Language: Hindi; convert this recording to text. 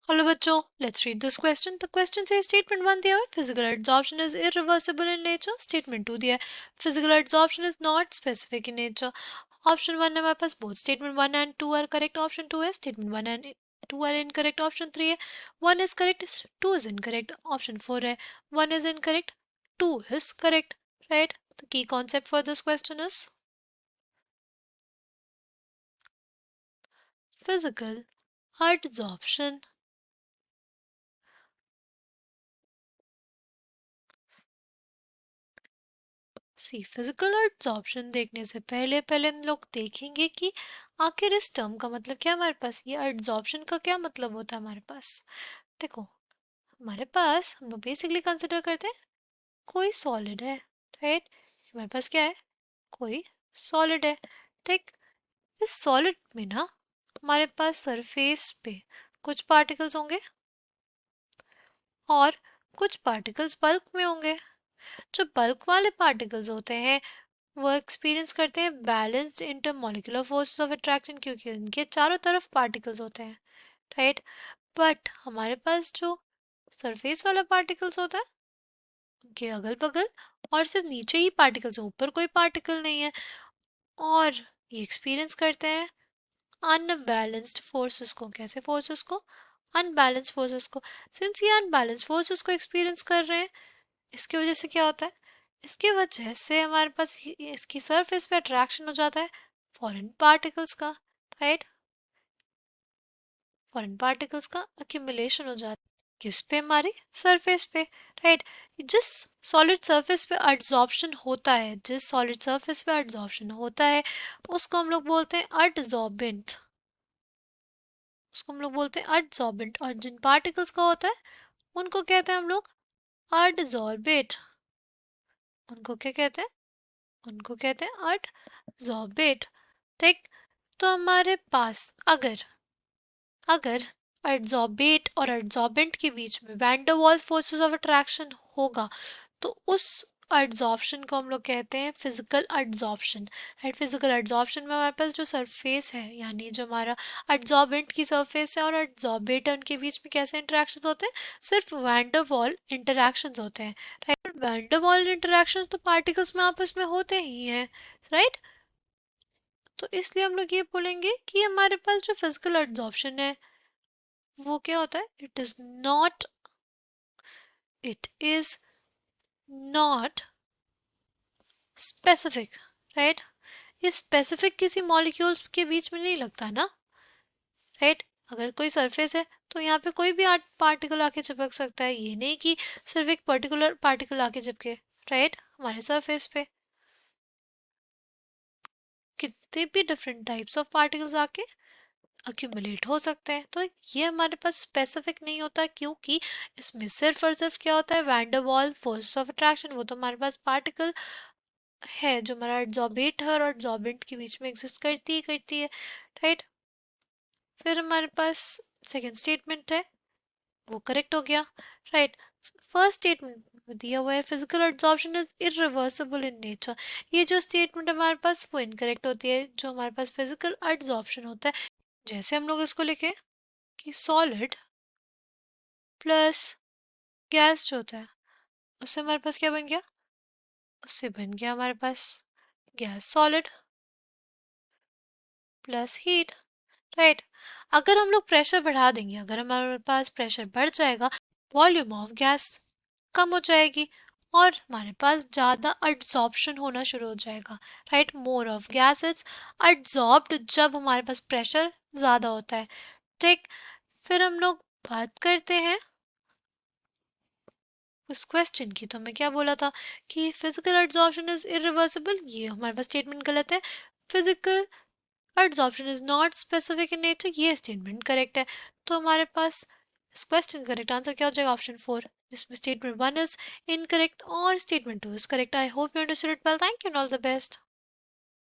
Hello बच्चों, let's read this question. The question says statement 1 दिया है physical adsorption is irreversible in nature. Statement 2 दिया है physical adsorption is not specific in nature. Option 1 है हमारे पास both statement 1 and 2 are correct. Option 2 है statement 1 and 2 are incorrect. Option 3 है 1 is correct, 2 is incorrect. Option 4 है 1 is incorrect, 2 is correct. Right? The key concept for this question is physical adsorption. Physical adsorption देखने से पहले पहले हम लोग देखेंगे कि आखिर इस टर्म का मतलब क्या है हमारे पास, ये एड्सॉर्प्शन का क्या मतलब होता है हमारे पास। देखो, हमारे पास हम लोग बेसिकली कंसिडर करते हैं कोई सॉलिड है, राइट। हमारे पास क्या है, कोई सॉलिड है, ठीक। इस सॉलिड में ना हमारे पास सरफेस पे कुछ पार्टिकल्स होंगे और कुछ पार्टिकल्स बल्क में होंगे। जो बल्क वाले पार्टिकल्स होते हैं वो एक्सपीरियंस करते हैं balanced intermolecular forces of attraction, क्योंकि उनके चारों तरफ पार्टिकल्स होते हैं, राइट। बट हमारे पास जो सरफेस वाला पार्टिकल्स होता है उनके अगल बगल और सिर्फ नीचे ही पार्टिकल्स है, ऊपर कोई पार्टिकल नहीं है, और ये एक्सपीरियंस करते हैं अनबैलेंस्ड फोर्सेस को। कैसे फोर्सेस को? अनबैलेंस्ड फोर्सेस को। सिंस ये अनबैलेंस्ड फोर्सेस को एक्सपीरियंस कर रहे हैं, इसकी वजह से क्या होता है, इसकी वजह से हमारे पास इसकी सरफेस पे अट्रैक्शन हो जाता है फॉरेन पार्टिकल्स का, राइट। फॉरेन पार्टिकल्स का अक्यूमुलेशन हो जाता है किस पे, हमारी सरफेस पे, राइट। जिस सॉलिड सरफेस पे एड्सॉर्प्शन होता है, जिस सॉलिड सरफेस पे एड्सॉर्प्शन होता है उसको हम लोग बोलते हैं एडसॉर्बेंट, उसको हम लोग बोलते हैं एडसॉर्बेंट। और जिन पार्टिकल्स का होता है उनको कहते हैं हम लोग एडसॉर्बेट। उनको क्या कहते हैं, उनको कहते हैं एडसॉर्बेट, ठीक। तो हमारे पास अगर अगर एडसॉर्बेट और एडसॉर्बेंट के बीच में van der Waals forces of attraction होगा तो उस एड्सॉर्प्शन को हम लोग कहते हैं physical adsorption, right. Physical adsorption में हमारे पास जो सरफेस है, यानी जो हमारा एड्सॉर्बेंट की सरफेस है और एड्सॉर्बेट है, उनके बीच में कैसे इंटरेक्शंस होते हैं, सिर्फ वैन डर वाल इंटरेक्शंस होते हैं, राइट। वैन डर वाल इंटरेक्शंस तो पार्टिकल्स में आपस में होते ही हैं, राइट। तो इसलिए हम लोग ये बोलेंगे कि हमारे पास जो फिजिकल एड्सॉर्प्शन है वो क्या होता है, it is not specific, right. ये स्पेसिफिक किसी मॉलिक्यूल्स के बीच में नहीं लगता ना, राइट। अगर कोई सरफेस है तो यहाँ पे कोई भी पार्टिकल आके चिपक सकता है, ये नहीं कि सिर्फ एक पर्टिकुलर पार्टिकल आके चिपके, राइट। हमारे सरफेस पे कितने भी डिफरेंट टाइप्स ऑफ पार्टिकल्स आके अक्यूमुलेट हो सकते हैं। तो ये हमारे पास स्पेसिफिक नहीं होता, क्योंकि इसमें सिर्फ और सिर्फ क्या होता है, van der Waals force of attraction. वो तो हमारे पास पार्टिकल है जो हमारा एड्सॉर्बेट है और एड्सॉर्बेंट के बीच में एग्जिस्ट करती है, राइट। फिर हमारे पास सेकेंड स्टेटमेंट है, वो करेक्ट हो गया, राइट। फर्स्ट स्टेटमेंट में दिया हुआ है physical adsorption is irreversible in nature. ये जो स्टेटमेंट हमारे पास वो इनकरेक्ट होती है। जो हमारे पास फिजिकल एड्सॉर्प्शन होता है, जैसे हम लोग इसको लिखे कि सॉलिड प्लस गैस जो होता है, उससे हमारे पास क्या बन गया, उससे बन गया हमारे पास gas solid plus heat, right. अगर हम लोग प्रेशर बढ़ा देंगे, अगर हमारे पास प्रेशर बढ़ जाएगा, वॉल्यूम ऑफ गैस कम हो जाएगी और हमारे पास ज़्यादा एड्सॉर्प्शन होना शुरू हो जाएगा, right. More of gas is adsorbed जब हमारे पास प्रेशर ज़्यादा होता है, ठीक। फिर हम लोग बात करते हैं उस क्वेश्चन की। तो मैं क्या बोला था कि फिजिकल एड्सॉर्प्शन इज इरिवर्सिबल, ये हमारे पास स्टेटमेंट गलत है। Physical adsorption is not specific in nature, ये स्टेटमेंट करेक्ट है। तो हमारे पास इस क्वेश्चन का करेक्ट आंसर क्या हो जाएगा, ऑप्शन 4, जिसमें स्टेटमेंट 1 इज इनकरेक्ट और statement 2 is correct. I hope you understood it well. Thank you and all the best.